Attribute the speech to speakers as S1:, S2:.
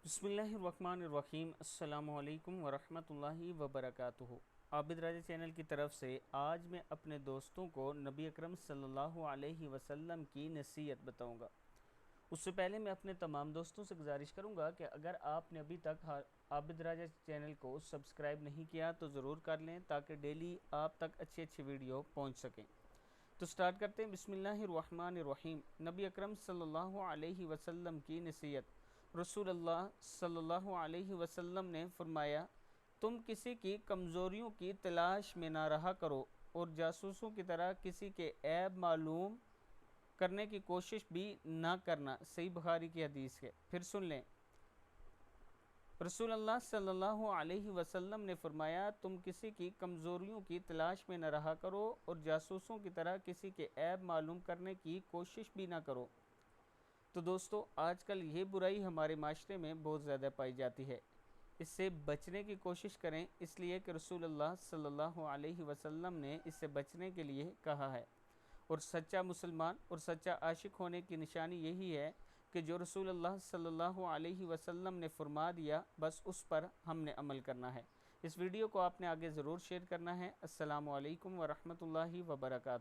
S1: बिस्मिल्लाहिर्रहमानिर्रहीम अस्सलामुअलैकुम वरहमतुल्लाहि वबरकातुहू। आबिद राजा चैनल की तरफ से आज मैं अपने दोस्तों को नबी अकरम सल्लल्लाहु अलैहि वसल्लम की नसीहत बताऊंगा। उससे पहले मैं अपने तमाम दोस्तों से गुजारिश करूंगा कि अगर आपने अभी तक आबिद राजा चैनल को सब्सक्राइब नहीं किया तो ज़रूर कर लें ताकि डेली आप तक अच्छी अच्छी वीडियो पहुँच सकें। तो स्टार्ट करते हैं। बिस्मिल्लाहिर्रहमानिर्रहीम। नबी अकरम सल्लल्लाहु अलैहि वसल्लम की नसीहत। रसूलुल्लाह सल्लल्लाहु अलैहि वसल्लम ने फरमाया, तुम किसी की कमज़ोरियों की तलाश में ना रहा करो और जासूसों की तरह किसी के ऐब मालूम करने की कोशिश भी ना करना। सही बुखारी की हदीस है। फिर सुन लें। रसूलुल्लाह सल्लल्लाहु अलैहि वसल्लम ने फरमाया, तुम किसी की कमज़ोरियों की तलाश में न रहा करो और जासूसों की तरह किसी के ऐब मालूम करने की कोशिश भी ना करो। तो दोस्तों, आजकल ये बुराई हमारे माशरे में बहुत ज़्यादा पाई जाती है। इससे बचने की कोशिश करें, इसलिए कि रसूलुल्लाह सल्लल्लाहु अलैहि वसल्लम ने इससे बचने के लिए कहा है। और सच्चा मुसलमान और सच्चा आशिक होने की निशानी यही है कि जो रसूलुल्लाह सल्लल्लाहु अलैहि वसल्लम ने फरमा दिया बस उस पर हमने अमल करना है। इस वीडियो को आपने आगे ज़रूर शेयर करना है। अस्सलामु अलैकुम वरहमतुल्लाहि वबरकातुहू।